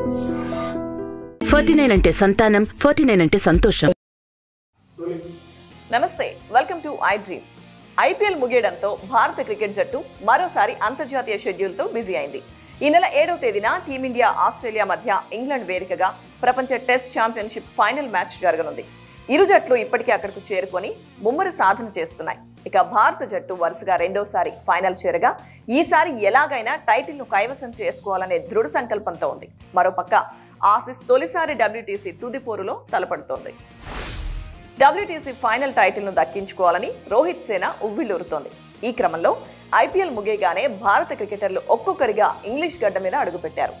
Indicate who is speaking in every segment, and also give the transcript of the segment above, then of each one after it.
Speaker 1: 49 అంటే సంతానం, 49 అంటే సంతోషం.
Speaker 2: నమస్తే, welcome to iDream. IPL ముగియడంతో భారత క్రికెట్ జట్టు మరోసారి అంతర్జాతీయ షెడ్యూల్తో బిజీ అయింది. ఈ నెల 7వ తేదీన టీమిండియా ఆస్ట్రేలియా మధ్య ఇంగ్లాండ్ వేదికగా ప్రపంచ టెస్ట్ ఛాంపియన్షిప్ ఫైనల్ మ్యాచ్ జరగనుంది. ఇరు జట్లు ఇప్పటికే అక్కడకు చేరుకొని ముమ్మర సాధన చేస్తున్నాయి. ఇక భారత జట్టు వరుసగా రెండోసారి ఫైనల్ చేరగా ఈసారి ఎలాగైనా టైటిల్ను కైవసం చేసుకోవాలనే దృఢ సంకల్పంతో ఉంది. మరోపక్క ఆసీస్ తొలిసారి WTC తుది పోరులో తలపడుతోంది. WTC ఫైనల్ టైటిల్ను దక్కించుకోవాలని రోహిత్ సేన ఉవ్విళ్లూరుతోంది. ఈ క్రమంలో ఐపీఎల్ ముగియగానే భారత క్రికెటర్లు ఒక్కొక్కరిగా ఇంగ్లీష్ గడ్డ మీద అడుగుపెట్టారు.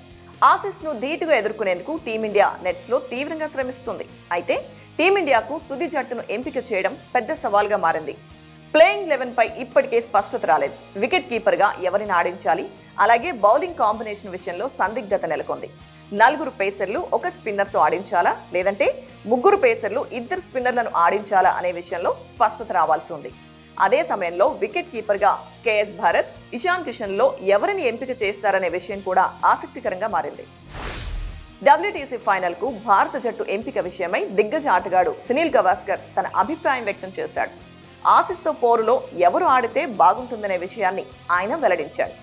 Speaker 2: ఆసీస్ను ధీటుగా ఎదుర్కొనేందుకు టీమిండియా నెట్స్లో తీవ్రంగా శ్రమిస్తుంది. అయితే టీమిండియాకు తుది జట్టును ఎంపిక చేయడం పెద్ద సవాల్గా మారింది. ప్లేయింగ్ 11 పై ఇప్పటికే స్పష్టత రాలేదు. వికెట్ కీపర్గా ఎవరిని ఆడించాలి, అలాగే బౌలింగ్ కాంబినేషన్ విషయంలో సందిగ్ధత నెలకొంది. 4 పేసర్లు ఒక స్పిన్నర్తో ఆడించాలా, లేదంటే 3 పేసర్లు 2 స్పిన్నర్లను ఆడించాలా అనే విషయంలో స్పష్టత రావాల్సి ఉంది. అదే సమయంలో వికెట్ కీపర్గా కేఎస్ భరత్, ఇషాన్ కిషన్లో ఎవరిని ఎంపిక చేస్తారనే విషయం కూడా ఆసక్తికరంగా మారింది. WTC ఫైనల్కు భారత జట్టు ఎంపిక విషయమై దిగ్గజ ఆటగాడు సునీల్ గవాస్కర్ తన అభిప్రాయం వ్యక్తం చేశాడు. ఆసీస్తో పోరులో ఎవరు ఆడితే బాగుంటుందనే విషయాన్ని ఆయన వెల్లడించాడు.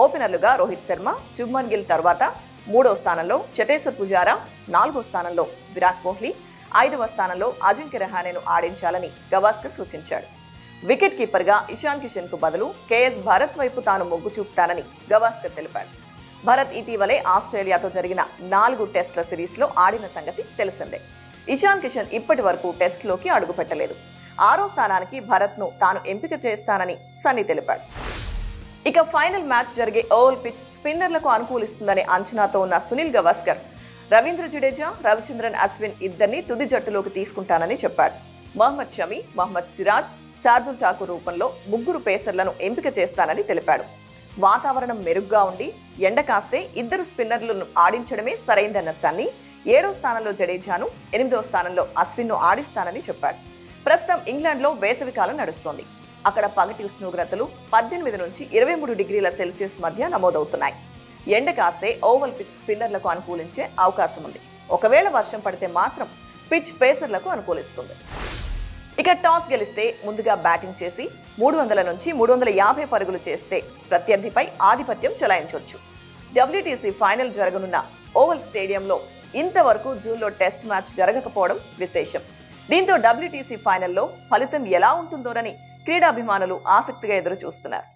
Speaker 2: ఓపెనర్లుగా రోహిత్ శర్మ, శుభ్మన్ గిల్ తర్వాత 3వ స్థానంలో చేతేశ్వర్ పుజారా, 4వ స్థానంలో విరాట్ కోహ్లీ, 5వ స్థానంలో అజింక్య రహానేను ఆడించాలని గవాస్కర్ సూచించాడు. వికెట్ కీపర్గా ఇషాన్ కిషన్ కు బదులు కేఎస్ భరత్ వైపు తాను మొగ్గు చూపుతానని గవాస్కర్ తెలిపాడు. భరత్ ఇటీవలే ఆస్ట్రేలియాతో జరిగిన 4 టెస్టుల సిరీస్లో ఆడిన సంగతి తెలిసిందే. ఇషాన్ కిషన్ ఇప్పటి వరకు టెస్టులోకి అడుగుపెట్టలేదు. 6వ స్థానానికి భరత్ను తాను ఎంపిక చేస్తానని సన్నీ తెలిపాడు. ఇక ఫైనల్ మ్యాచ్ జరిగే ఓవల్ పిచ్ స్పిన్నర్లకు అనుకూలిస్తుందనే అంచనాతో ఉన్న సునీల్ గవాస్కర్ రవీంద్ర జడేజా, రవిచంద్రన్ అశ్విన్ ఇద్దరిని తుది జట్టులోకి తీసుకుంటానని చెప్పాడు. మహమ్మద్ షమి, మహమ్మద్ సిరాజ్, శార్దుల్ ఠాకూర్ రూపంలో 3 పేసర్లను ఎంపిక చేస్తానని తెలిపాడు. వాతావరణం మెరుగ్గా ఉండి ఎండ కాస్తే 2 స్పిన్నర్లను ఆడించడమే సరైందన్న సన్నీ 7వ స్థానంలో జడేజాను, 8వ స్థానంలో అశ్విన్ను ఆడిస్తానని చెప్పాడు. ప్రస్తుతం ఇంగ్లాండ్లో వేసవికాలం నడుస్తోంది. అక్కడ పగటి ఉష్ణోగ్రతలు 18 నుంచి 23 డిగ్రీల సెల్సియస్ మధ్య నమోదవుతున్నాయి. ఎండ కాస్తే ఓవల్ పిచ్ స్పిన్నర్లకు అనుకూలించే అవకాశం ఉంది. ఒకవేళ వర్షం పడితే మాత్రం పిచ్ పేసర్లకు అనుకూలిస్తుంది. ఇక టాస్ గెలిస్తే ముందుగా బ్యాటింగ్ చేసి 300 నుంచి 350 పరుగులు చేస్తే ప్రత్యర్థిపై ఆధిపత్యం చెలాయించవచ్చు. WTC ఫైనల్ జరగనున్న ఓవల్ స్టేడియంలో ఇంతవరకు జూన్లో టెస్ట్ మ్యాచ్ జరగకపోవడం విశేషం. దీంతో WTC ఫైనల్లో ఫలితం ఎలా ఉంటుందోనని క్రీడాభిమానులు ఆసక్తిగా ఎదురు చూస్తున్నారు.